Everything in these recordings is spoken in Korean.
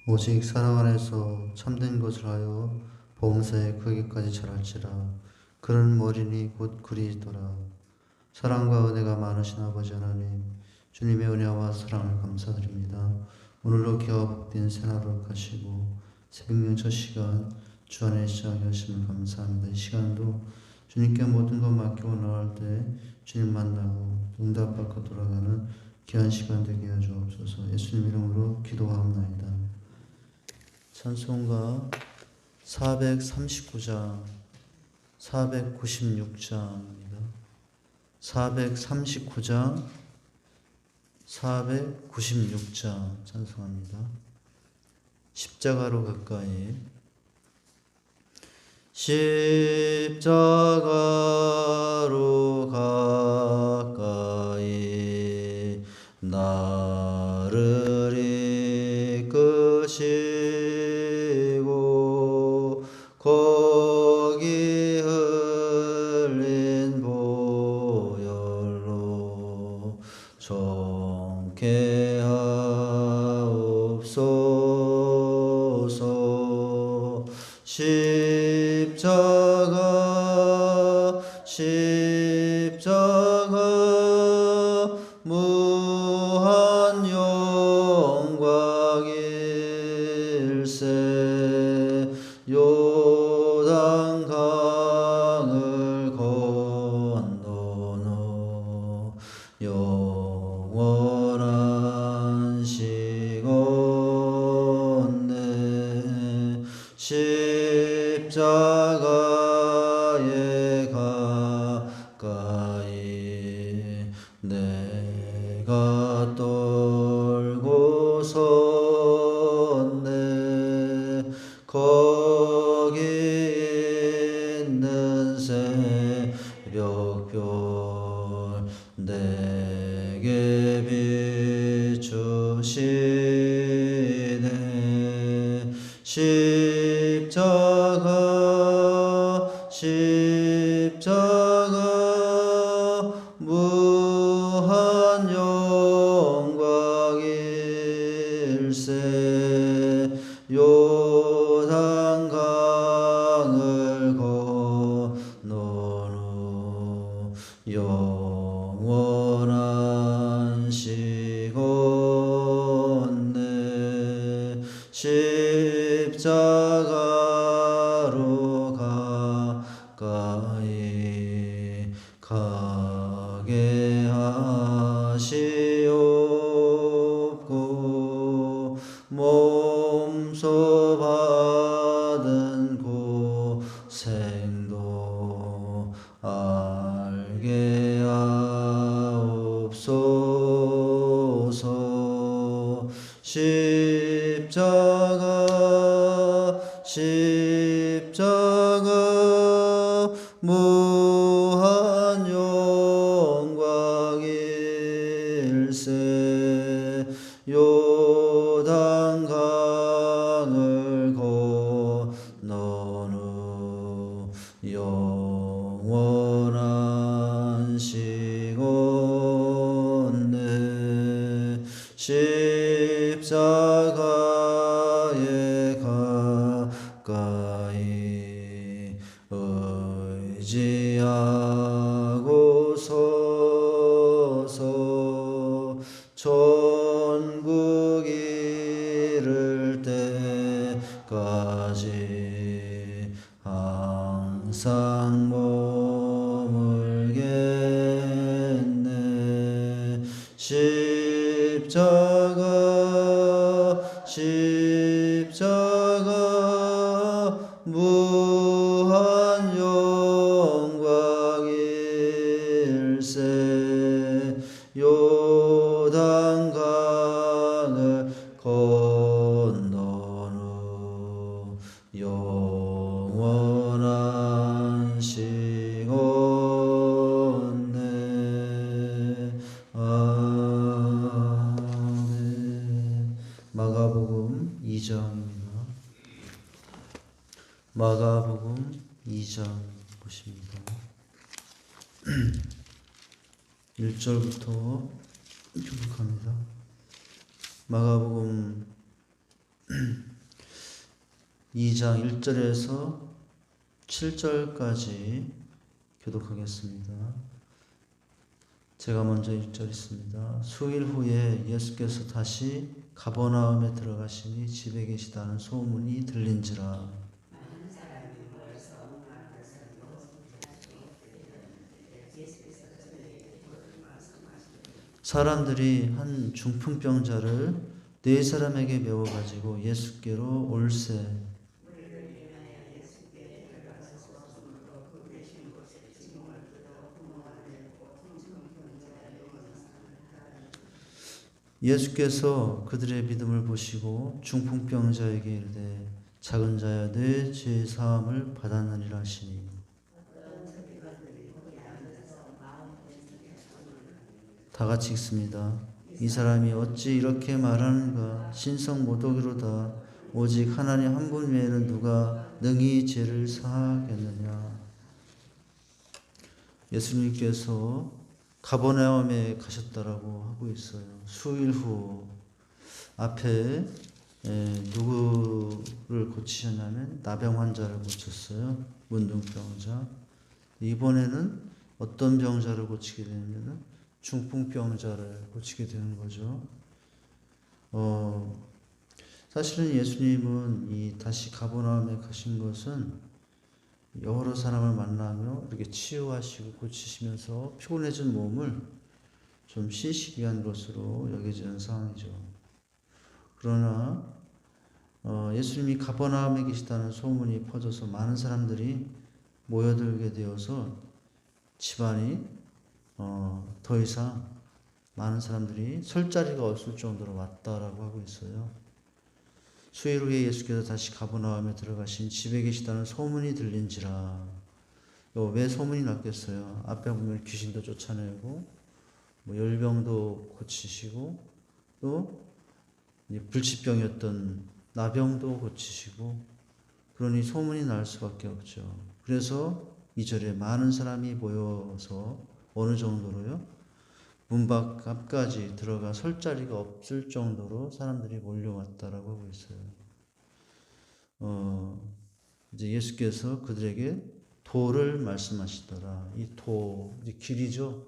오직 사랑 안에서 참된 것을 하여 보험사에 크기까지 자랄지라. 그는 머리니 곧 그리스도라. 사랑과 은혜가 많으신 아버지 하나님, 주님의 은혜와 사랑을 감사드립니다. 오늘로 기와 복된 새날을 가시고 새벽녘 첫 시간 주 안에 시작하게 하심을 감사합니다. 이 시간도 주님께 모든 것 맡기고 나갈 때 주님 만나고 응답받고 돌아가는 귀한 시간 되게 하여 주옵소서. 예수님 이름으로 기도하옵나이다. 찬송가 439장 496장입니다. 439장 496장 찬송합니다. 십자가로 가까이. 십자가로 가까이 나를 이끄시고 거기 흘린 보혈로 정케 하옵소서. 십자가 무한 영광일세. 요단강을 건너너 영원한 시건네. 십자가에 가까이 내가 떨고 섰네. 거기 있는 새벽별 내게 비추시네. 십자가 무한 영광일세. 요단강을 건너러 영원한 시건네. 십자가로 가까이 가게 하시옵고 몸소 받은 고생도 알게 하옵소서. 십자가 무한 영광일세. 요단강을 건너러 영원한 시건네. 십자가에 가까이 의지하고 서서 천국 이를 때까지 항상 머물겠네. 십자가 무한 영광일세. 요단강을 건너러 영원한 시건네. 아멘. 마가복음 2장입니다. 마가복음 2장 보십니다. 1절부터 교독합니다. 마가복음 2장 1절에서 7절까지 교독하겠습니다. 제가 먼저 1절 있습니다. 수일 후에 예수께서 다시 가버나움에 들어가시니 집에 계시다는 소문이 들린지라. 사람들이 한 중풍병자를 네 사람에게 메워가지고 예수께로 올세. 예수께서 그들의 믿음을 보시고 중풍병자에게 이르되 작은 자야 내 죄 사함을 받았느니라 하시니. 다 같이 읽습니다. 이 사람이 어찌 이렇게 말하는가? 신성 모독이로다. 오직 하나님 한 분 외에는 누가 능히 죄를 사하겠느냐? 예수님께서 가버나움에 가셨다라고 하고 있어요. 수일 후 앞에 누구를 고치셨냐면 나병 환자를 고쳤어요. 문둥병자. 이번에는 어떤 병자를 고치게 되냐면 중풍병자를 고치게 되는 거죠. 사실은 예수님은 이 다시 가버나움에 가신 것은 여러 사람을 만나며 이렇게 치유하시고 고치시면서 피곤해진 몸을 좀 쉬시기 위한 것으로 여겨지는 상황이죠. 그러나 예수님이 가버나움에 계시다는 소문이 퍼져서 많은 사람들이 모여들게 되어서 집안이 더 이상 많은 사람들이 설 자리가 없을 정도로 왔다라고 하고 있어요. 수일 후에 예수께서 다시 가버나움에 들어가신 집에 계시다는 소문이 들린지라. 왜 소문이 났겠어요? 앞에 보면 귀신도 쫓아내고 열병도 고치시고 또 불치병이었던 나병도 고치시고, 그러니 소문이 날 수밖에 없죠. 그래서 2절에 많은 사람이 모여서 어느 정도로요? 문 밖 앞까지 들어가 설 자리가 없을 정도로 사람들이 몰려왔다라고 하고 있어요. 이제 예수께서 그들에게 도를 말씀하시더라. 이 도, 이제 길이죠.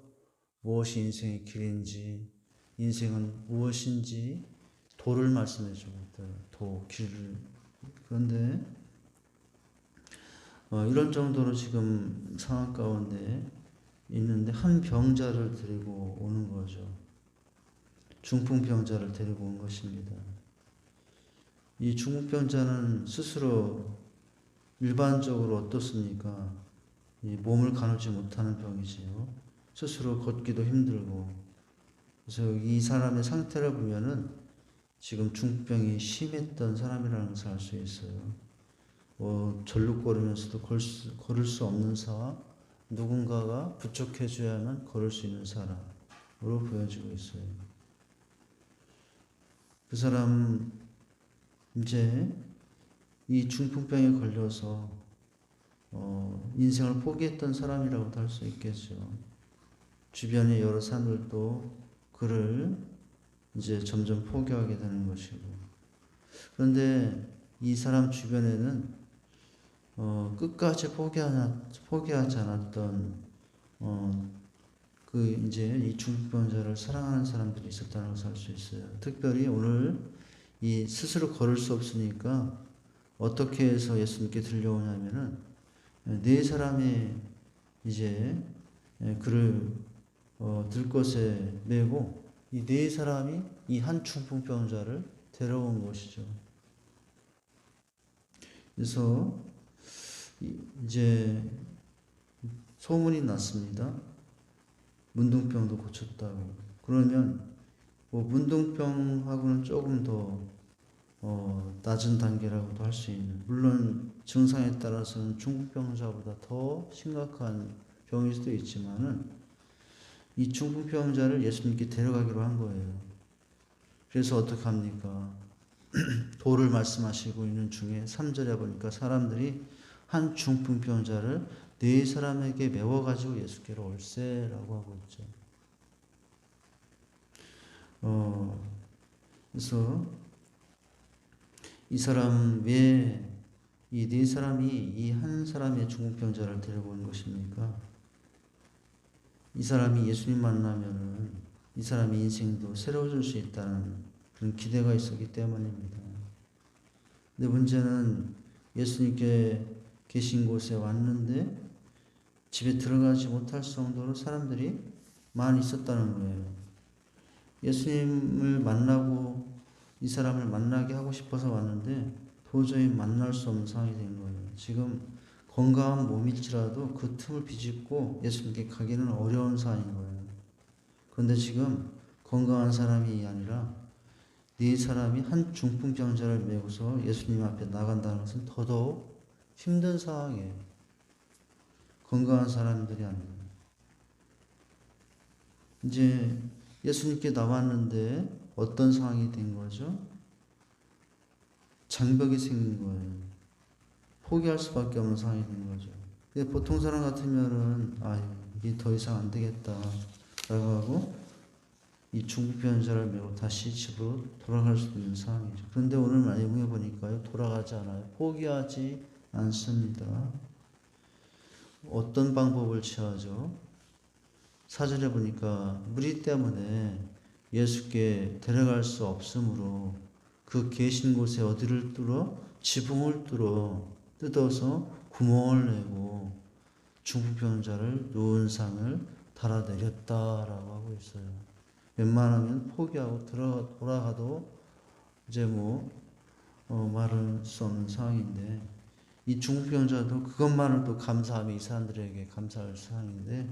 무엇이 인생의 길인지, 인생은 무엇인지 도를 말씀해 주고 있다. 도, 길을. 그런데 이런 정도로 지금 상황 가운데 있는데 한 병자를 데리고 오는 거죠. 중풍병자를 데리고 온 것입니다. 이 중풍병자는 스스로 일반적으로 어떻습니까? 이 몸을 가누지 못하는 병이지요. 스스로 걷기도 힘들고. 그래서 이 사람의 상태를 보면은 지금 중풍병이 심했던 사람이라는 것을 알 수 있어요. 절룩거리면서도 걸을 수 없는 상황, 누군가가 부축해줘야만 걸을 수 있는 사람으로 보여지고 있어요. 그 사람, 이제 이 중풍병에 걸려서 인생을 포기했던 사람이라고도 할 수 있겠죠. 주변의 여러 사람들도 그를 이제 점점 포기하게 되는 것이고. 그런데 이 사람 주변에는 끝까지 포기하지 않았던 그 이제 이 중풍병자를 사랑하는 사람들이 있었다는 것을 알 수 있어요. 특별히 오늘 이 스스로 걸을 수 없으니까 어떻게 해서 예수님께 들려오냐면은 네 사람이 이제 그를 들것에 메고 이 네 사람이 이 한 중풍병자를 데려온 것이죠. 그래서 이제 소문이 났습니다. 문둥병도 고쳤다고. 그러면 문둥병하고는 조금 더 낮은 단계라고도 할 수 있는, 물론 증상에 따라서는 중풍병자보다 더 심각한 병일 수도 있지만은 이 중풍병자를 예수님께 데려가기로 한 거예요. 그래서 어떻게 합니까? 도를 말씀하시고 있는 중에 3절에 보니까 사람들이 한 중풍병자를 네 사람에게 메워가지고 예수께로 올세라고 하고 있죠. 그래서 이 사람 왜 이 네 사람이 이 한 사람의 중풍병자를 데리고 온 것입니까? 이 사람이 예수님 만나면은 이 사람의 인생도 새로워질 수 있다는 그런 기대가 있었기 때문입니다. 근데 문제는 예수님께 계신 곳에 왔는데 집에 들어가지 못할 정도로 사람들이 많이 있었다는 거예요. 예수님을 만나고 이 사람을 만나게 하고 싶어서 왔는데 도저히 만날 수 없는 상황이 된 거예요. 지금 건강한 몸일지라도 그 틈을 비집고 예수님께 가기는 어려운 상황인 거예요. 그런데 지금 건강한 사람이 아니라 네 사람이 한 중풍병자를 메고서 예수님 앞에 나간다는 것은 더더욱 힘든 상황이에요. 건강한 사람들이 아니에요. 이제 예수님께 나왔는데 어떤 상황이 된 거죠? 장벽이 생긴 거예요. 포기할 수밖에 없는 상황이 된 거죠. 근데 보통 사람 같으면은 이게 더 이상 안 되겠다 라고 하고 이 중풍병자를 메고 다시 집으로 돌아갈 수도 있는 상황이죠. 그런데 오늘 말씀에 보니까요, 돌아가지 않아요. 포기하지 않습니다. 어떤 방법을 취하죠? 사절에 보니까 무리 때문에 예수께 데려갈 수 없으므로 그 계신 곳에 어디를 뚫어? 지붕을 뜯어서 구멍을 내고 중풍병자를 누운 상을 달아내렸다라고 하고 있어요. 웬만하면 포기하고 돌아가도 이제 말할 수 없는 상황인데 이 중풍병자도 그것만으로도 감사함이 이 사람들에게 감사할 상황인데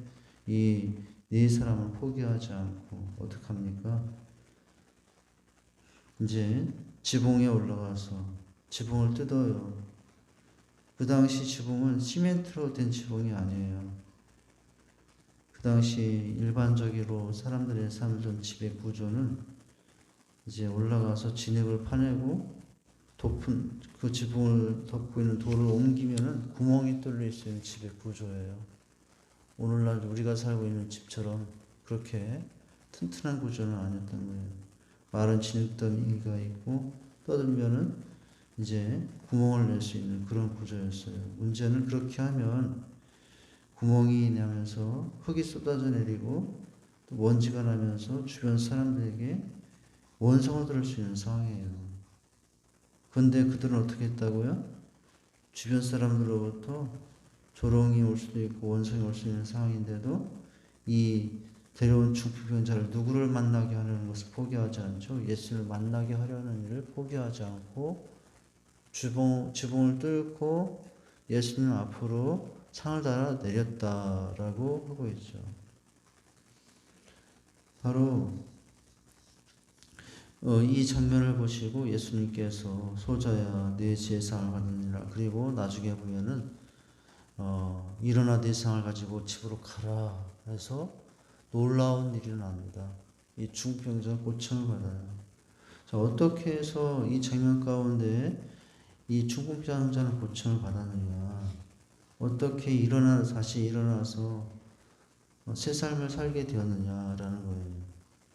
이 네 사람을 포기하지 않고 어떡합니까? 이제 지붕에 올라가서 지붕을 뜯어요. 그 당시 지붕은 시멘트로 된 지붕이 아니에요. 그 당시 일반적으로 사람들의 살던 집의 구조는 이제 올라가서 진흙을 파내고 덮은 그 지붕을 덮고 있는 돌을 옮기면은 구멍이 뚫려 있는 집의 구조예요. 오늘날 우리가 살고 있는 집처럼 그렇게 튼튼한 구조는 아니었던 거예요. 마른 진흙더미가 있고 떠들면은 이제 구멍을 낼 수 있는 그런 구조였어요. 문제는 그렇게 하면 구멍이 나면서 흙이 쏟아져 내리고 또 먼지가 나면서 주변 사람들에게 원성을 들을 수 있는 상황이에요. 그런데 그들은 어떻게 했다고요? 주변 사람들로부터 조롱이 올 수도 있고 원성이 올 수 있는 상황인데도 이 데려온 중풍병자를 누구를 만나게 하려는 것을 포기하지 않죠. 예수를 만나게 하려는 일을 포기하지 않고 지붕을 뚫고 예수님 앞으로 상을 달아 내렸다라고 하고 있죠. 바로 이 장면을 보시고 예수님께서 소자야 내 제상을 받느니라. 그리고 나중에 보면은 일어나 내 상을 가지고 집으로 가라 해서 놀라운 일이 납니다. 이 중풍병자가 고침을 받아요. 자, 어떻게 해서 이 장면 가운데 이 중풍병자는 고침을 받았느냐? 어떻게 다시 일어나서 새 삶을 살게 되었느냐라는 거예요.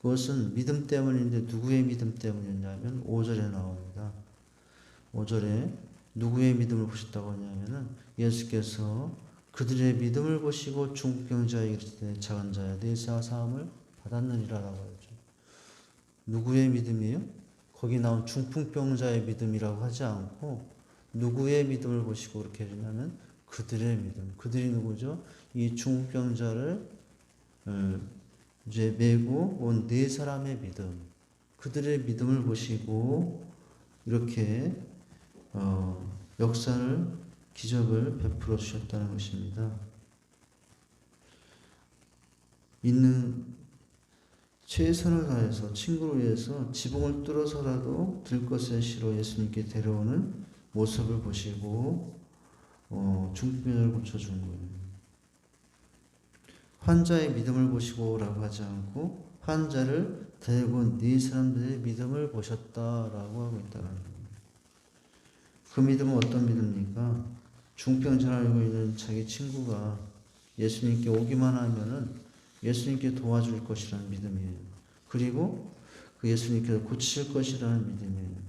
그것은 믿음 때문인데 누구의 믿음 때문이었냐면 5절에 나옵니다. 5절에 누구의 믿음을 보셨다고 하냐면은 예수께서 그들의 믿음을 보시고 중풍병자에게 이르시되 작은 자야 네 사함을 받았느니라라고 하죠. 누구의 믿음이에요? 거기 나온 중풍병자의 믿음이라고 하지 않고 누구의 믿음을 보시고 그렇게 해주냐면 그들의 믿음. 그들이 누구죠? 이 중풍병자를 이제 메고 온 네 사람의 믿음. 그들의 믿음을 보시고 이렇게 역사를 기적을 베풀어 주셨다는 것입니다. 있는 최선을 다해서 친구를 위해서 지붕을 뚫어서라도 들것에 실어 예수님께 데려오는 모습을 보시고 중풍병자를 고쳐준 거예요. 환자의 믿음을 보시고라고 하지 않고 환자를 데리고 온 네 사람들의 믿음을 보셨다라고 하고 있다는 거예요. 그 믿음은 어떤 믿음입니까? 중풍병자를 앓고 있는 자기 친구가 예수님께 오기만 하면은 예수님께 도와줄 것이라는 믿음이에요. 그리고 그 예수님께서 고칠 것이라는 믿음이에요.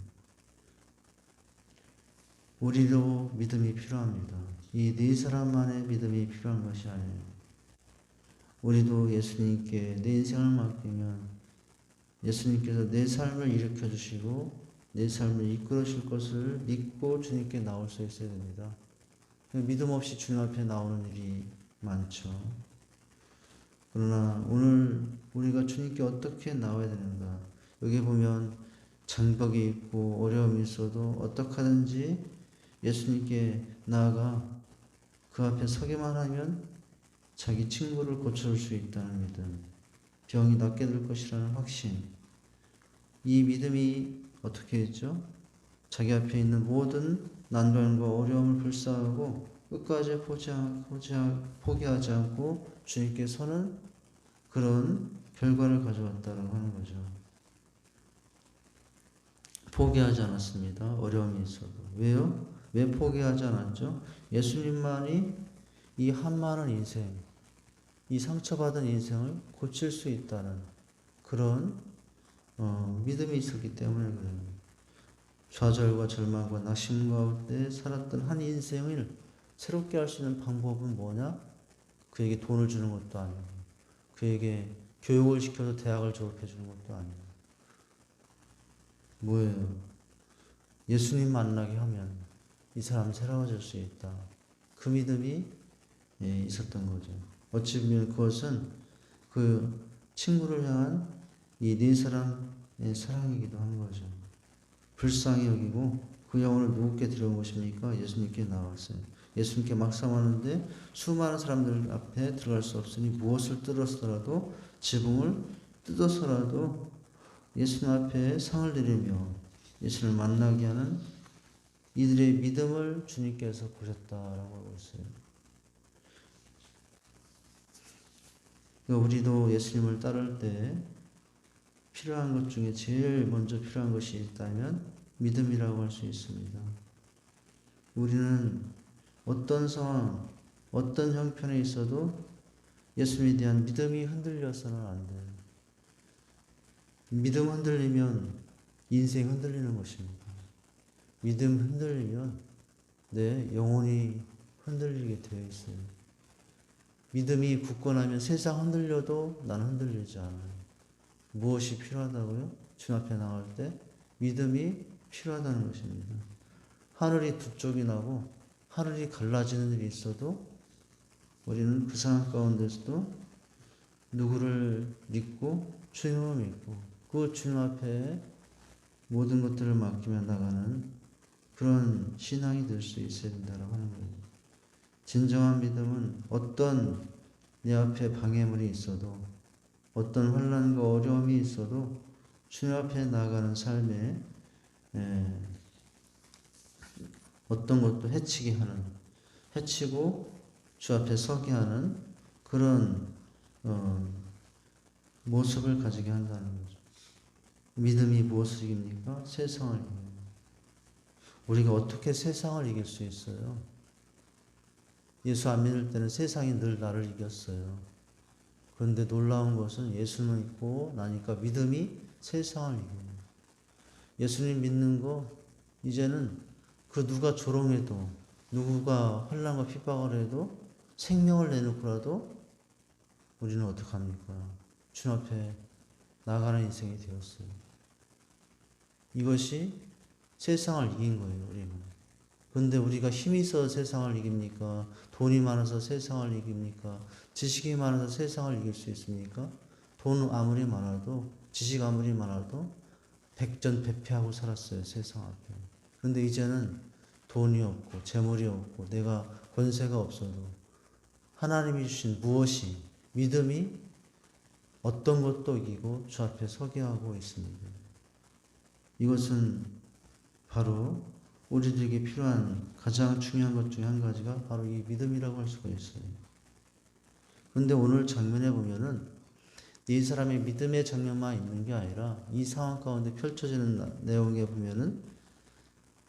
우리도 믿음이 필요합니다. 이 네 사람만의 믿음이 필요한 것이 아니에요. 우리도 예수님께 내 인생을 맡기면 예수님께서 내 삶을 일으켜 주시고 내 삶을 이끌어 주실 것을 믿고 주님께 나올 수 있어야 됩니다. 믿음 없이 주님 앞에 나오는 일이 많죠. 그러나 오늘 우리가 주님께 어떻게 나와야 되는가? 여기 보면 장벽이 있고 어려움이 있어도 어떻게 하든지 예수님께 나아가 그 앞에 서기만 하면 자기 친구를 고쳐줄 수 있다는 믿음, 병이 낫게 될 것이라는 확신. 이 믿음이 어떻게 했죠? 자기 앞에 있는 모든 난관과 어려움을 불사하고 끝까지 포기하지 않고 주님께 서는 그런 결과를 가져왔다고 하는 거죠. 포기하지 않았습니다. 어려움이 있어도. 왜요? 왜 포기하지 않았죠? 예수님만이 이 한많은 인생, 이 상처받은 인생을 고칠 수 있다는 그런 믿음이 있었기 때문에 그래요. 좌절과 절망과 낙심 가운데 살았던 한 인생을 새롭게 할 수 있는 방법은 뭐냐? 그에게 돈을 주는 것도 아니고 그에게 교육을 시켜서 대학을 졸업해 주는 것도 아니고 뭐예요? 예수님 만나게 하면 이 사람 새로워질 수 있다. 그 믿음이 있었던 거죠. 어찌 보면 그것은 그 친구를 향한 이 네 사람의 사랑이기도 한 거죠. 불쌍히 여기고 그 영혼을 누구께 들여온 것입니까? 예수님께 나왔어요. 예수님께 막상하는데 수많은 사람들 앞에 들어갈 수 없으니 무엇을 뜯어서라도 지붕을 뜯어서라도 예수님 앞에 상을 드리며 예수를 만나게 하는 이들의 믿음을 주님께서 보셨다라고 하고 있어요. 우리도 예수님을 따를 때 필요한 것 중에 제일 먼저 필요한 것이 있다면 믿음이라고 할 수 있습니다. 우리는 어떤 상황, 어떤 형편에 있어도 예수님에 대한 믿음이 흔들려서는 안 돼요. 믿음 흔들리면 인생 흔들리는 것입니다. 믿음 흔들리면 내 영혼이 흔들리게 되어 있어요. 믿음이 굳건하면 세상 흔들려도 나는 흔들리지 않아요. 무엇이 필요하다고요? 주님 앞에 나갈 때 믿음이 필요하다는 것입니다. 하늘이 두 쪽이 나고 하늘이 갈라지는 일이 있어도 우리는 그 상황 가운데서도 누구를 믿고 주님을 믿고 그 주님 앞에 모든 것들을 맡기며 나가는 그런 신앙이 될 수 있어야 된다고 하는 거예요. 진정한 믿음은 어떤 내 앞에 방해물이 있어도 어떤 환난과 어려움이 있어도 주님 앞에 나아가는 삶에 어떤 것도 해치고 주 앞에 서게 하는 그런 모습을 가지게 한다는 거죠. 믿음이 무엇을 이깁니까? 세상을 이깁니다. 우리가 어떻게 세상을 이길 수 있어요? 예수 안 믿을 때는 세상이 늘 나를 이겼어요. 그런데 놀라운 것은 예수는 있고 나니까 믿음이 세상을 이깁니다. 예수님 믿는 거 이제는 그 누가 조롱해도 누구가 환난과 핍박을 해도 생명을 내놓고라도 우리는 어떡합니까? 주님 앞에 나가는 인생이 되었어요. 이것이 세상을 이긴 거예요, 우리는. 그런데 우리가 힘이 있어서 세상을 이깁니까? 돈이 많아서 세상을 이깁니까? 지식이 많아서 세상을 이길 수 있습니까? 돈 아무리 많아도, 지식 아무리 많아도 백전백패하고 살았어요, 세상 앞에. 그런데 이제는 돈이 없고, 재물이 없고, 내가 권세가 없어도 하나님이 주신 무엇이, 믿음이 어떤 것도 이기고 주 앞에 서게 하고 있습니다. 이것은 바로 우리들에게 필요한 가장 중요한 것 중에 한 가지가 바로 이 믿음이라고 할 수가 있어요. 그런데 오늘 장면에 보면은 이 사람의 믿음의 장면만 있는 게 아니라 이 상황 가운데 펼쳐지는 내용에 보면은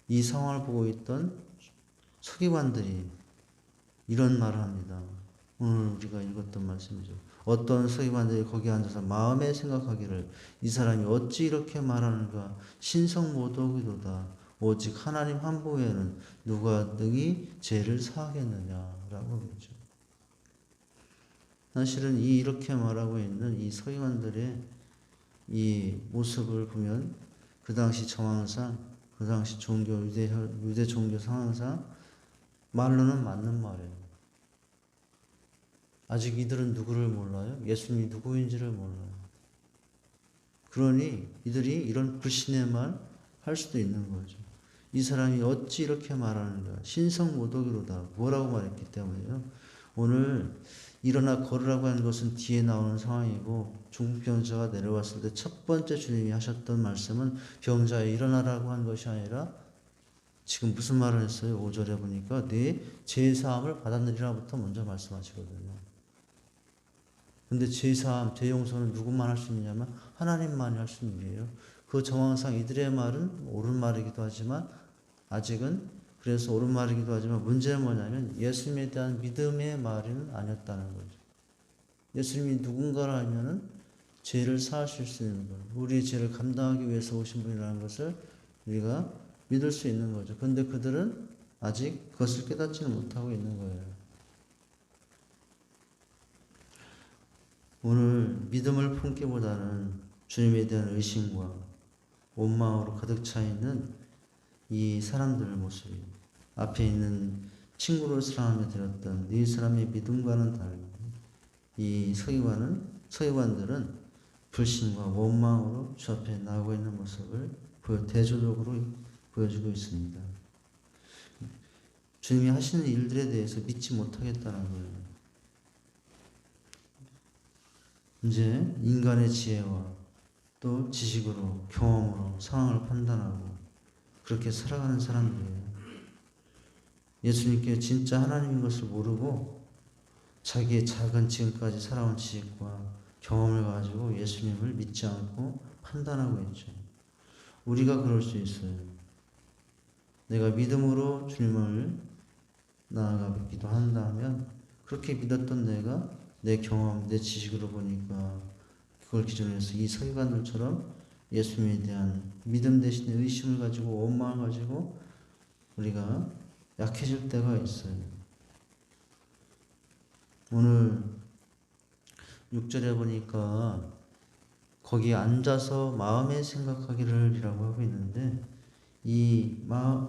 이 상황을 보고 있던 서기관들이 이런 말을 합니다. 오늘 우리가 읽었던 말씀이죠. 어떤 서기관들이 거기 앉아서 마음에 생각하기를 이 사람이 어찌 이렇게 말하는가 신성모독이도다. 오직 하나님 한 분 외에는 누가 능히 죄를 사하겠느냐라고 그러죠. 사실은 이렇게 말하고 있는 이 서기관들의 이 모습을 보면 그 당시 정황상, 그 당시 유대 종교 상황상 말로는 맞는 말이에요. 아직 이들은 누구를 몰라요? 예수님이 누구인지를 몰라요. 그러니 이들이 이런 불신의 말 할 수도 있는 거죠. 이 사람이 어찌 이렇게 말하는가? 신성모독이로다. 뭐라고 말했기 때문에요. 오늘 일어나 걸으라고 하는 것은 뒤에 나오는 상황이고 중풍병자가 내려왔을 때 첫 번째 주님이 하셨던 말씀은 병자여 일어나라고 한 것이 아니라 지금 무슨 말을 했어요? 5절에 보니까 네 죄사함을 받았느니라부터 먼저 말씀하시거든요. 근데 죄사함, 죄용서는 누구만 할 수 있냐면 하나님만이 할 수 있는 일이에요. 그 정황상 이들의 말은 옳은 말이기도 하지만 아직은 그래서 옳은 말이기도 하지만 문제는 뭐냐면 예수님에 대한 믿음의 말은 아니었다는 거죠. 예수님이 누군가를 알면은 죄를 사하실 수 있는 거예요. 우리의 죄를 감당하기 위해서 오신 분이라는 것을 우리가 믿을 수 있는 거죠. 그런데 그들은 아직 그것을 깨닫지는 못하고 있는 거예요. 오늘 믿음을 품기보다는 주님에 대한 의심과 원망으로 가득 차 있는 이 사람들의 모습이 앞에 있는 친구를 사랑하며 드렸던 네 사람의 믿음과는 다르게 이 서기관들은 불신과 원망으로 주 앞에 나오고 있는 모습을 대조적으로 보여주고 있습니다. 주님이 하시는 일들에 대해서 믿지 못하겠다는 거예요. 이제 인간의 지혜와 또 지식으로 경험으로 상황을 판단하고 그렇게 살아가는 사람들이에요. 예수님께 진짜 하나님인 것을 모르고 자기의 작은 지금까지 살아온 지식과 경험을 가지고 예수님을 믿지 않고 판단하고 있죠. 우리가 그럴 수 있어요. 내가 믿음으로 주님을 나아가 뵙기도 한다면 그렇게 믿었던 내가 내 경험, 내 지식으로 보니까 그걸 기준으로 해서 이 서기관들처럼 예수님에 대한 믿음 대신에 의심을 가지고 원망을 가지고 우리가 약해질 때가 있어요. 오늘 6절에 보니까 거기 앉아서 마음에 생각하기를 이라고 하고 있는데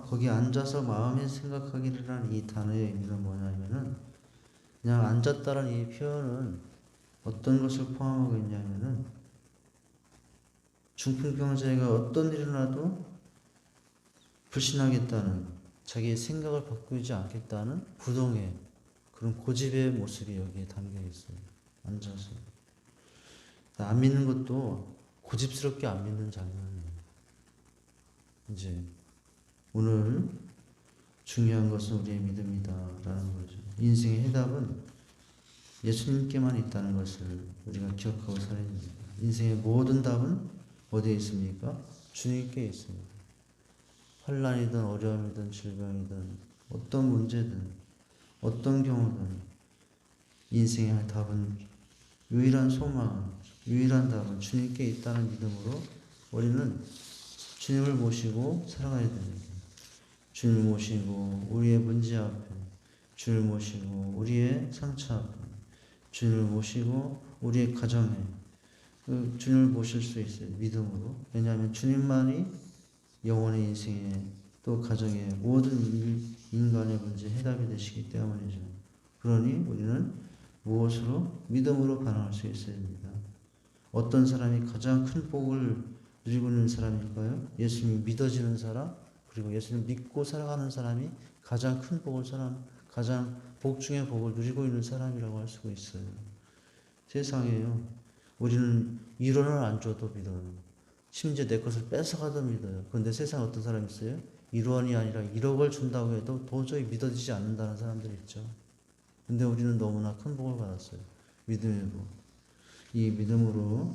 거기 앉아서 마음에 생각하기를 이 단어의 의미는 뭐냐면은 그냥 앉았다는 이 표현은 어떤 것을 포함하고 있냐면은 중풍병자가 어떤 일이 일어나도 불신하겠다는 자기의 생각을 바꾸지 않겠다는 부동의 그런 고집의 모습이 여기에 담겨 있어요. 앉아서 안 믿는 것도 고집스럽게 안 믿는 장면이에요. 이제 오늘 중요한 것은 우리의 믿음이다라는 거죠. 인생의 해답은 예수님께만 있다는 것을 우리가 기억하고 살아야 됩니다. 인생의 모든 답은 어디에 있습니까? 주님께 있습니다. 환난이든 어려움이든 질병이든 어떤 문제든 어떤 경우든 인생의 답은 유일한 소망, 유일한 답은 주님께 있다는 믿음으로 우리는 주님을 모시고 살아가야 됩니다. 주님을 모시고 우리의 문제 앞에, 주님을 모시고 우리의 상처 앞에, 주님을 모시고 우리의 가정에 그 주님을 모실 수 있어요. 믿음으로. 왜냐하면 주님만이 영혼의 인생에 또 가정의 모든 인간의 문제 해답이 되시기 때문이죠. 그러니 우리는 무엇으로? 믿음으로 반응할 수 있어야 됩니다. 어떤 사람이 가장 큰 복을 누리고 있는 사람일까요? 예수님이 믿어지는 사람, 그리고 예수님을 믿고 살아가는 사람이 가장 큰 가장 복 중의 복을 누리고 있는 사람이라고 할 수가 있어요. 세상에요. 우리는 1원을 안 줘도 믿어요. 심지어 내 것을 뺏어가도 믿어요. 그런데 세상에 어떤 사람이 있어요? 1원이 아니라 1억을 준다고 해도 도저히 믿어지지 않는다는 사람들이 있죠. 근데 우리는 너무나 큰 복을 받았어요. 믿음의 복. 이 믿음으로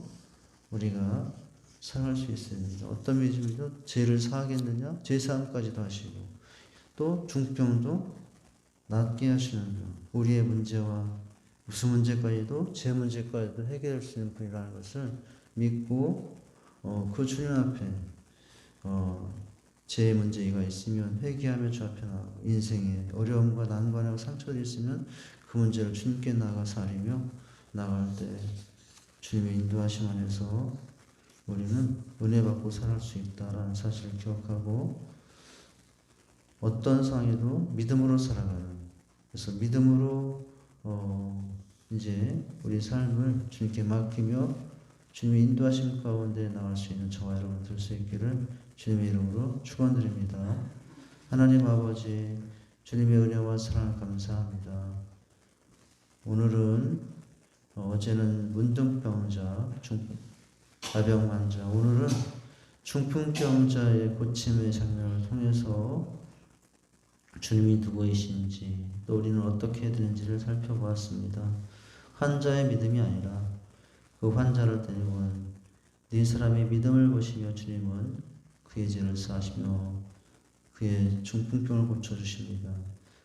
우리가 살아갈 수 있습니다. 어떤 믿음이죠? 죄를 사하겠느냐? 죄사함까지도 하시고 또 중병도 낫게 하시는 분. 우리의 문제와 무슨 문제까지도 제 문제까지도 해결할 수 있는 분이라는 것을 믿고 그 주님 앞에 죄의 문제가 있으면 회개하며 주 앞에 나가고, 인생에 어려움과 난관하고 상처들이 있으면 그 문제를 주님께 나가서 아리며 나갈 때 주님의 인도하심 안에서 우리는 은혜 받고 살아갈 수 있다라는 사실을 기억하고, 어떤 상황에도 믿음으로 살아가는, 그래서 믿음으로 이제 우리 삶을 주님께 맡기며 주님의 인도하심 가운데 나갈 수 있는 저와 여러분 될 수 있기를 주님의 이름으로 축원드립니다. 하나님 아버지, 주님의 은혜와 사랑을 감사합니다. 오늘은 어제는 문둥병자, 나병 환자, 오늘은 중풍병자의 고침의 장면을 통해서 주님이 누구이신지, 또 우리는 어떻게 해야 되는지를 살펴보았습니다. 환자의 믿음이 아니라 그 환자를 데리고 온 네 사람의 믿음을 보시며 주님은 그의 죄를 사하시며 그의 중풍병을 고쳐주십니다.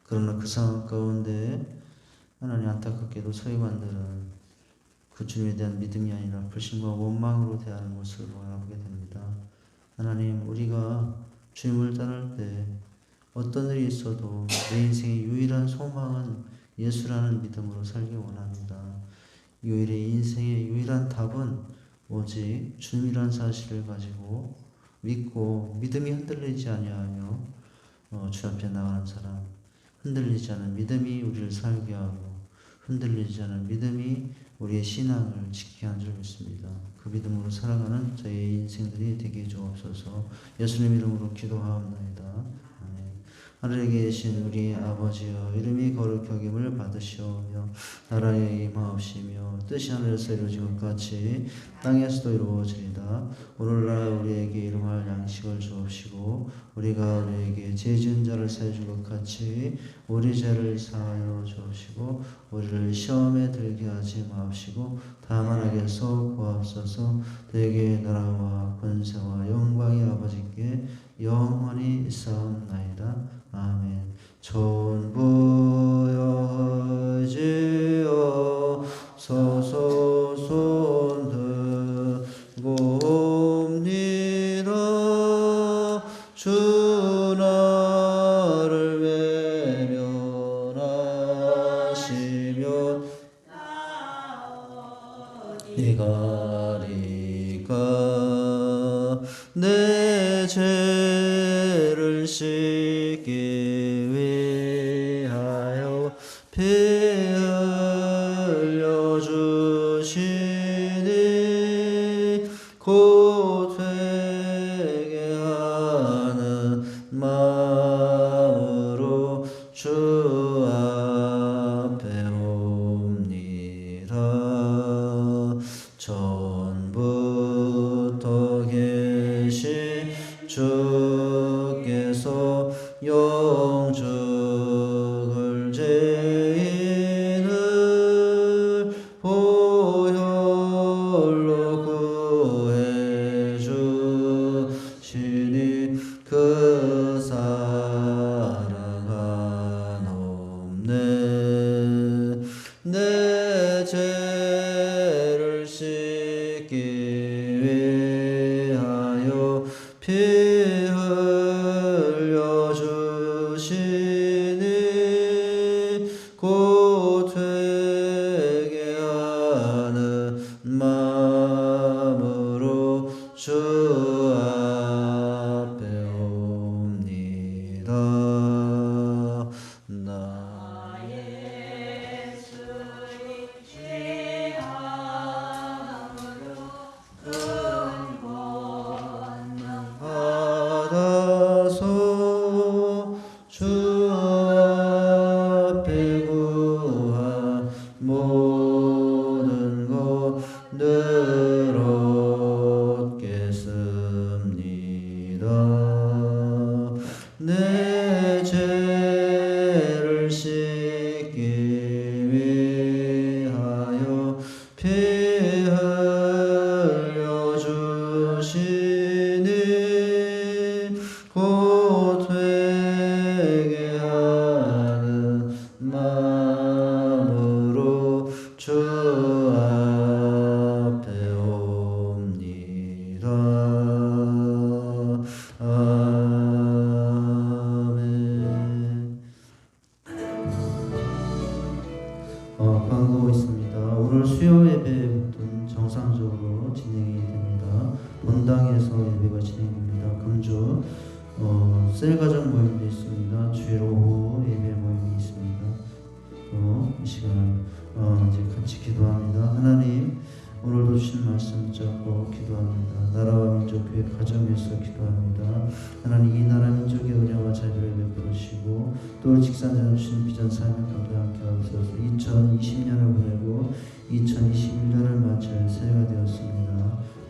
그러나 그 상황 가운데 하나님, 안타깝게도 서기관들은 그 주님에 대한 믿음이 아니라 불신과 원망으로 대하는 모습을 바라보게 됩니다. 하나님, 우리가 주님을 따를 때 어떤 일이 있어도 내 인생의 유일한 소망은 예수라는 믿음으로 살기 원합니다. 우리의 인생의 유일한 답은 오직 주님이라는 사실을 가지고 믿고, 믿음이 흔들리지 아니하며 주 앞에 나가는 사람, 흔들리지 않은 믿음이 우리를 살게 하고 흔들리지 않은 믿음이 우리의 신앙을 지키게 하는 줄 믿습니다. 그 믿음으로 살아가는 저희 인생들이 되게 주옵소서. 예수님 이름으로 기도하옵나이다. 아멘. 하늘에 계신 우리 아버지여, 이름이 거룩히 여김을 받으시오며 나라에 임하옵시며 뜻이 하늘에서 이루어진 것 같이 땅에서도 이루어지리다. 오늘날 우리에게 일용할 양식을 주옵시고, 우리가 우리에게 죄 지은 자를 사해 준 것 같이 우리 죄를 사하여 주옵시고, 우리를 시험에 들게 하지 마옵시고 다만 악에서 구하옵소서. 되게 나라와 권세와 영광이 아버지께 영원히 있사옵나이다. 아멘. 존부여지어 서서 손 들고 옵니다. 주 나를 외면하시면 이가리까 내 죄를 씻기 위하여 피 흘려 주시니 곧 회개하는 마음으로 주 앞에 옵니다. 전부터 계신 주께서 영죽을 죄인을 보혈로 구해 주시니 그 사랑 한없네. 내 죄를 씻기 위하여 피 흘려 주시니 곧 회개하는 마음으로 주 앞에 옵니다. 나의 주님 죄함으로 큰 권능 받아서 주 앞에 구한 모든 것 늘 얻겠습니다. 내 죄를 씻기 위하여 피 흘려 주시니 곧 회개하는 마음으로 주 앞에 옵니다. 본당에서 예배가 진행됩니다. 금주 셀가정 모임도 있습니다. 주일 오후 예배 모임이 있습니다. 이 시간 이제 같이 기도합니다. 하나님, 오늘도 주신 말씀 붙잡고 기도합니다. 나라와 민족 교회 가정에서 기도합니다. 하나님, 이 나라 민족의 은혜와 자비를 베풀으시고 또 직산자는 주신 비전 사명 감당하게 하옵소서. 2020년을 보내고 2021년을 맞이할 새해가 되었습니다.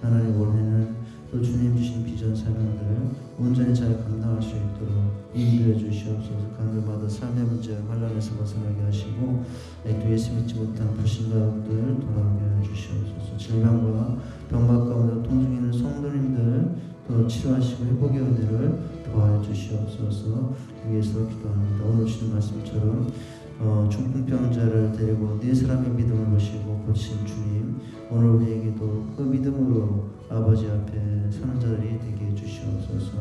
하나님, 올해는 또 주님 주신 비전 사명들 온전히 잘 감당할 수 있도록 인도해 주시옵소서. 강요받아 삶의 문제 환란에서 벗어나게 하시고 또 예수 믿지 못한 불신자들 돌아오게 해 주시옵소서. 질병과 병막 가운데 통증 있는 성도님들 또 치료하시고 회복의 은혜를 도와해 주시옵소서. 위해서 기도합니다. 오늘 주신 말씀처럼 중풍병자를 데리고 네 사람의 믿음을 보시고 고친 주님, 오늘 우리에게도 그 믿음으로 아버지 앞에 서는 자들이 되게 해주시옵소서.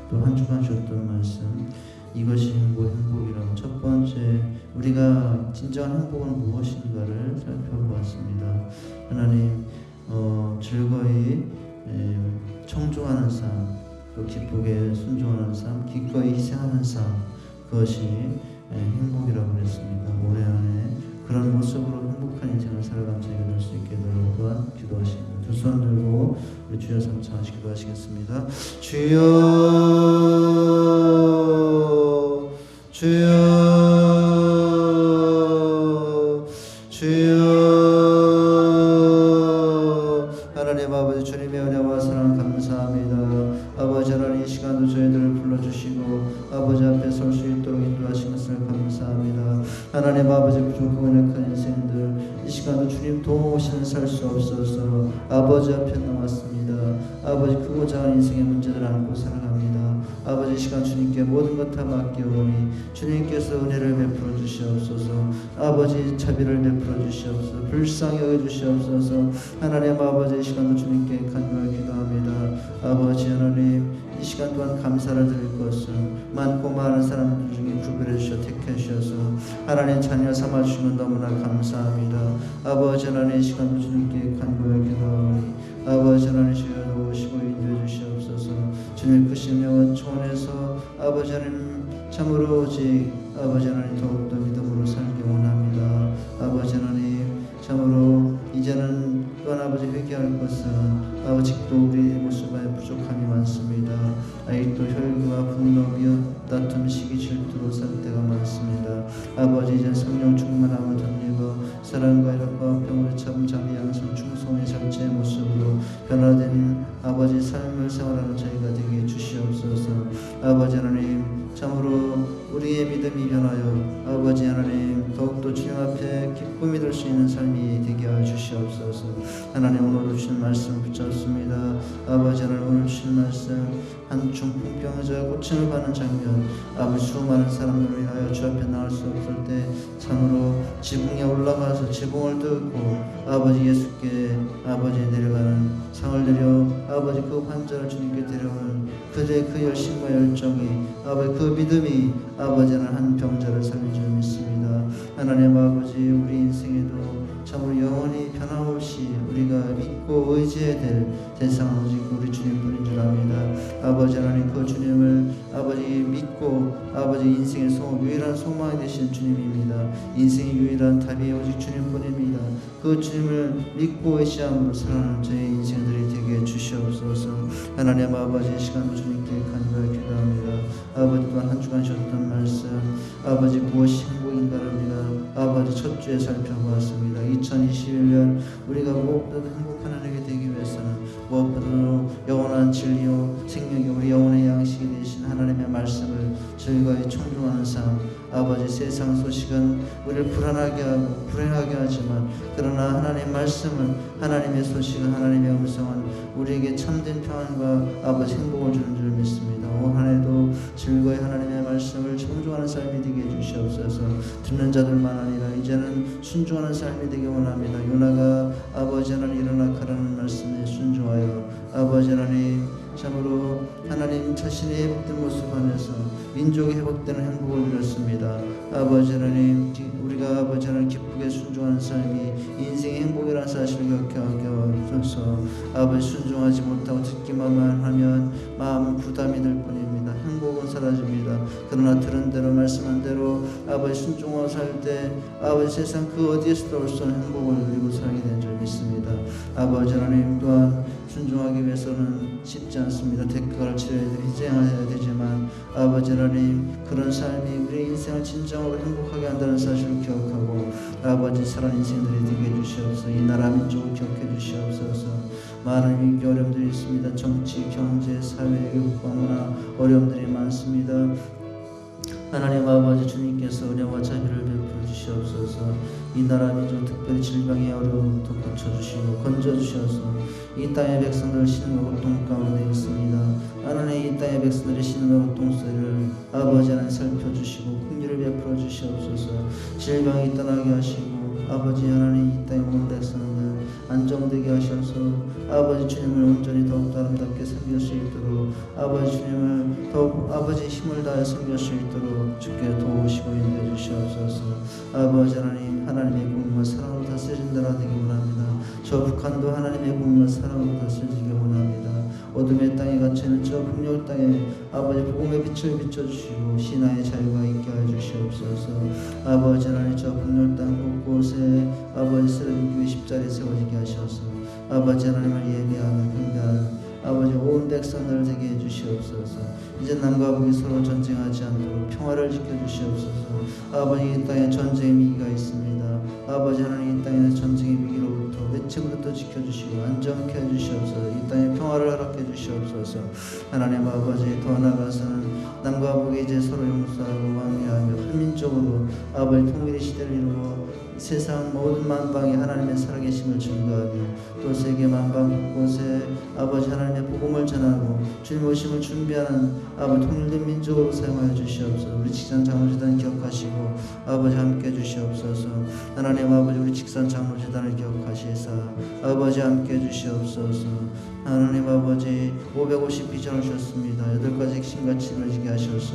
또 한 주간 주었던 말씀, 이것이 행복이라고 첫 번째 우리가 진정한 행복은 무엇인가를 살펴보았습니다. 하나님, 즐거이 청종하는 삶, 또 기쁘게 순종하는 삶, 기꺼이 희생하는 삶, 그것이 행복이라고 그랬습니다. 올해 안에 그런 모습으로 행복한 인생을 살아가는 저희가 될 수 있게 되도록 또한 기도하십니다. 두 손 들고 우리 주여 삼창하시 기도하시겠습니다. 주여, 주여, 주여. 하나님 아버지, 주님의 은혜와 사랑 감사합니다. 아버지 하나님, 이 시간도 저희들을 불러주시고 아버지 앞에 설 수 있도록 인도하신 것을 감사합니다. 하나님 아버지, 부족하고 연약한 인생들 이 시간도 주님 도우시는 살 수 없어서 아버지 앞에 나왔습니다. 아버지, 크고 작은 인생의 문제를 안고 살아갑니다. 아버지, 이 시간 주님께 모든 것 다 맡겨오니 주님께서 은혜를 베풀어 주시옵소서. 아버지, 자비를 베풀어 주시옵소서. 불쌍히 여겨 주시옵소서. 하나님 아버지, 이 시간도 주님께 간구하여 기도합니다. 아버지 하나님, 이 시간 또한 감사를 드릴 것은 많고 많은 사람들 중에 구별해 주셔 택해 주셔서 하나님 자녀 삼아 주시면 너무나 감사합니다. 아버지 하나님, 이 시간도 주님께 간구하여 기도하오니 아버지 하나님, 주여 도우시고 인도해 주시옵소서. 주님 크신 영원 초원에서 아버지 하나님, 참으로 오직 아버지 하나님 더욱더 믿음으로 살기 원합니다. 아버지 하나님, 참으로 이제는 또한 아버지 회개할 것은 아버지도 우리 모습에 부족함이 많습니다. 아직도 혈기와 분노, 미움, 다툼, 시기, 질투로 살 때가 많습니다. 아버지, 이제 성령 충만함을 덧입어 사랑과 희락과 평으로 참 자비, 양성, 충성의 절제의 모습으로 변화된 아버지 삶을 생활하는 저희가 되게 해주시옵소서. 아버지 하나님, 참으로 우리의 믿음이 변하여 아버지 하나님 더욱더 주님 앞에 기쁨이 될 수 있는 삶이 되게 하여 주시옵소서. 하나님, 오늘도 주신 말씀 붙잡습니다. 아버지 하나님, 오늘 주신 말씀 한 중풍병자 고침을 받는 장면, 아버지 수많은 사람들을 위하여 주 앞에 나올 수 없을 때 참으로 지붕에 올라가서 지붕을 뚫고 아버지 예수께 아버지 내려가는 상을 드려 아버지 그 환자를 주님께 데려오는 그들의 그 열심과 열정이 아버지 그 믿음이 아버지 하나님 한 병자를 살린 줄 믿습니다. 하나님 아버지, 우리 인생에도 참으로 영원히 변함없이 우리가 믿고 의지해야 될 대상은 오직 우리 주님뿐인 줄 압니다. 아버지 하나님, 그 주님을 아버지 믿고 아버지 인생의 유일한 소망이 되신 주님입니다. 인생의 유일한 답이 오직 주님뿐입니다. 그 주님을 믿고 의지함으로 살아가는 저희 인생들이 되게 주시옵소서. 하나님 아버지, 이 시간도 주님께 간구하여 기도합니다. 아버지, 또한 한 주간 쉬었던 말씀, 아버지 무엇이 행복인가를 우리가 아버지 첫 주에 살펴보았습니다. 2021년 우리가 무엇보다도 행복한 한 해가 되기 위해서는 무엇보다도 영원한 진리요 생명이 우리 영혼의 양식이 되신 하나님의 말씀을 즐거이 청중하는 삶, 아버지 세상 소식은 우리를 불안하게 하고 불행하게 하지만 그러나 하나님의 말씀은, 하나님의 소식은, 하나님의 음성은 우리에게 참된 평안과 아버지 행복을 주는 줄 믿습니다. 올 한해도 즐거이 하나님의 말씀을 청중하는 삶이 되게 해주시옵소서. 듣는 자들만 아니라 이제는 순종하는 삶이 되게 원합니다. 요나가 아버지 하나님 일어나 가라는 말씀에 순종하여 아버지 하나님 참으로 하나님 자신의 회복된 모습 안에서 민족이 회복되는 행복을 누렸습니다. 아버지 하나님, 우리가 아버지 하나님 기쁘게 순종하는 삶이 인생의 행복이라는 사실을 기억하게 하소서. 아버지 순종하지 못하고 듣기만 하면 마음은 부담이 될 뿐입니다. 행복은 사라집니다. 그러나 들은 대로 말씀한 대로 아버지 순종하고 살 때 아버지 세상 그 어디에서도 올 수 없는 행복을 누리고 살게 된 줄 믿습니다. 아버지 하나님 또한 순종하기 위해서는 쉽지 않습니다. 대가를 치러야 되고 희생해야 되지만 아버지 하나님 그런 삶이 우리 인생을 진정으로 행복하게 한다는 사실을 기억하고 아버지 살아난 인생들이 되게 해주시옵소서. 이 나라 민족을 기억해 주시옵소서. 많은 위기 어려움들이 있습니다. 정치, 경제, 사회, 육방문화 어려움들이 많습니다. 하나님 아버지 주님께서 은혜와 자비를 베풀어 주시옵소서. 이 나라 민족 특별히 질병의 어려움부터 고쳐주시고 건져주셔서 이 땅의 백성들 신음과 고통 가운데 있습니다. 하나님 이 땅의 백성들의 신음과 고통 소리를 아버지 하나님 살펴주시고 긍휼을 베풀어 주시옵소서. 질병이 떠나게 하시고 아버지 하나님 이 땅의 모든 백성들 안정되게 하셔서 아버지 주님을 온전히 더욱 아름답게 섬길 수 있도록 아버지 주님을 더욱 아버지 힘을 다해 섬길 수 있도록 주께 도우시고 인도해 주시옵소서. 아버지 하나님의 공의와 사랑으로 다스려진 나라 되기 원합니다. 저 북한도 하나님의 공의와 사랑으로 다스려지기 원합니다. 어둠의 땅에 갇혀있는 저 북녘 땅에 아버지 복음의 빛을 비춰주시고 신앙의 자유가 있게 하여 주시옵소서. 아버지 하나님 저 북녘 땅 곳곳에 아버지 쓰러진 교회 십자리에 세워지게 하셔서 아버지 하나님을 예배하는 경배하는 아버지 온 백성들 되게 해주시옵소서. 이제 남과 북이 서로 전쟁하지 않도록 평화를 지켜주시옵소서. 아버지 이 땅에 전쟁의 위기가 있습니다. 아버지 하나님 이 땅에서 전쟁의 위기로부터 외침으로부터 지켜주시고 안정케 해주시옵소서. 이 땅에 평화를 허락해 주시옵소서. 하나님 아버지 더 나아가서는 남과 북이 이제 서로 용서하고 왕래하며 한민족으로 아버지 통일의 시대를 이루고 세상 모든 만방에 하나님의 살아계심을 증거하며 또 세계 만방 곳곳에 아버지 하나님의 복음을 전하고 주님 오심을 준비하는 아버지 통일된 민족으로 사용하여 주시옵소서. 우리 직산 장로재단 기억하시고 아버지 함께 주시옵소서. 하나님 아버지 우리 직산 장로재단을 기억하시사 아버지 함께 주시옵소서. 하나님 아버지 550 비전을 주셨습니다. 8가지 핵심 가치를 이루어지게 하셔서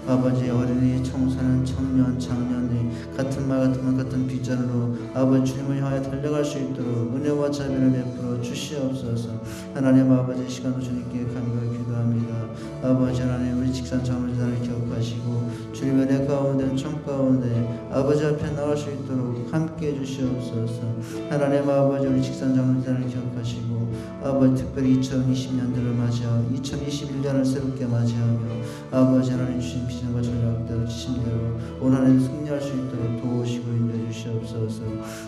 아버지 어린이 청소년 청년 장년이 같은 말 같은 비전으로 아버지 주님을 향하여 달려갈 수 있도록 은혜와 자비를 베풀어 주시옵소서. 하나님 아버지 시간도 주님께 간절히 기도합니다. 아버지 하나님 우리 직산 장로재단을 기억하시고 주님의 은혜 가운데 청 가운데 아버지 앞에 나갈 수 있도록 함께 해주시옵소서. 하나님 아버지 우리 직산 장로재단을 기억하시고 아버지 특별히 2020년도를 맞이하며 2021년을 새롭게 맞이하며 아버지 하나님 주신 비전과 전략대로 지침대로 올 한해도 승리할 수 있도록 도우시고 인도해 주시옵소서.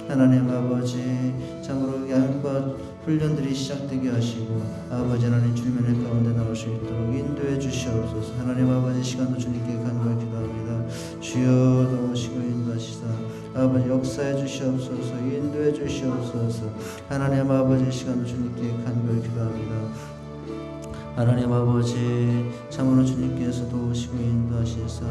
하나님 아버지 참으로 양육과 훈련들이 시작되게 하시고 아버지 하나님 주님의 은혜 가운데 나올 수 있도록 인도해 주시옵소서. 하나님 아버지 시간도 주님께 간절히 기도합니다. 주여 도우시고 인도하시사 아버지 역사해 주시옵소서. 인도해 주시옵소서. 하나님 아버지 시간도 주님께 간절히 기도합니다. 하나님 아버지 참으로 주님께서 도우시고 인도하시사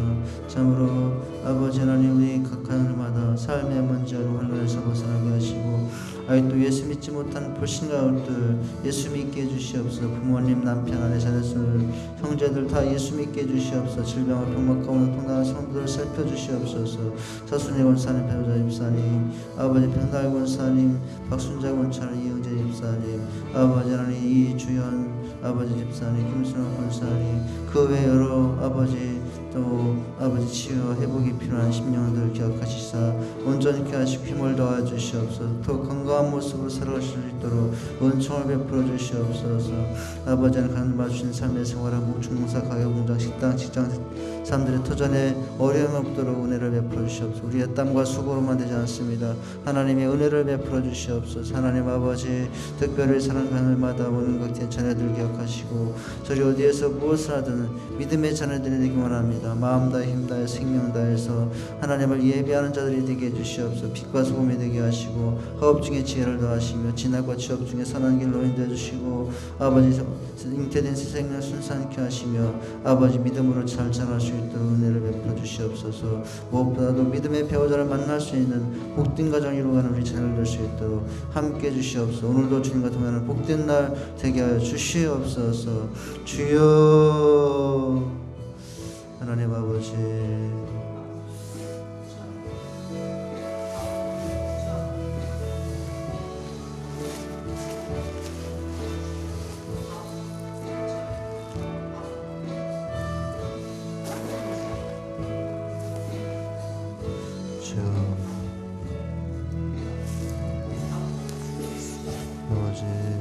참으로 아버지 하나님 우리 각 하늘마다 삶의 문제로 혼란에서 벗어나게 하시고 아직도 예수 믿지 못한 불신가운들 예수 믿게 해주시옵소서. 부모님 남편 아내 자녀들 형제들 다 예수 믿게 해주시옵소서. 질병과 병막 가운데 통당한 성도들 살펴주시옵소서. 사순의 권사님 배우자 집사님 아버지 평달 권사님 박순자 권사님 이영재 집사님 아버지 하나님 이주연 아버지 집사님 김순호 권사님 그 외 여러 아버지 또 아버지 치유와 회복이 필요한 심령들 기억하시사 온전케 하시고 힘을 더하 주시옵소서. 더 건강한 모습으로 살아갈 수 있도록 은총을 베풀어 주시옵소서. 아버지는 가는 맞추신 삶의 생활하고 중농사 가게공장 식당 직장 사람들의 터전에 어려움이 없도록 은혜를 베풀어 주시옵소서. 우리의 땀과 수고로만 되지 않습니다. 하나님의 은혜를 베풀어 주시옵소서. 하나님 아버지 특별히 사랑하는 날마다 오는 것 자녀들 기억하시고 저리 어디에서 무엇을 하든 믿음의 자녀들이 되기 원합니다. 주시옵소이다. 마음 다해 힘 다해 생명 다해서 하나님을 예배하는 자들이 되게 해주시옵소서. 빛과 소금이 되게 하시고 허업 중에 지혜를 더하시며 진학과 취업 중에 선한 길로 인도해 주시고 아버지 잉태된 생명을 순산케 하시며 아버지 믿음으로 잘 자랄 수 있도록 은혜를 베풀어 주시옵소서. 무엇보다도 믿음의 배우자를 만날 수 있는 복된 가정 이루어가는 우리 자녀들 될 수 있도록 함께 주시옵소서. 오늘도 주님과 동행하는 복된 날 되게 하여 주시옵소서. 주여 하나님 아버지 아버지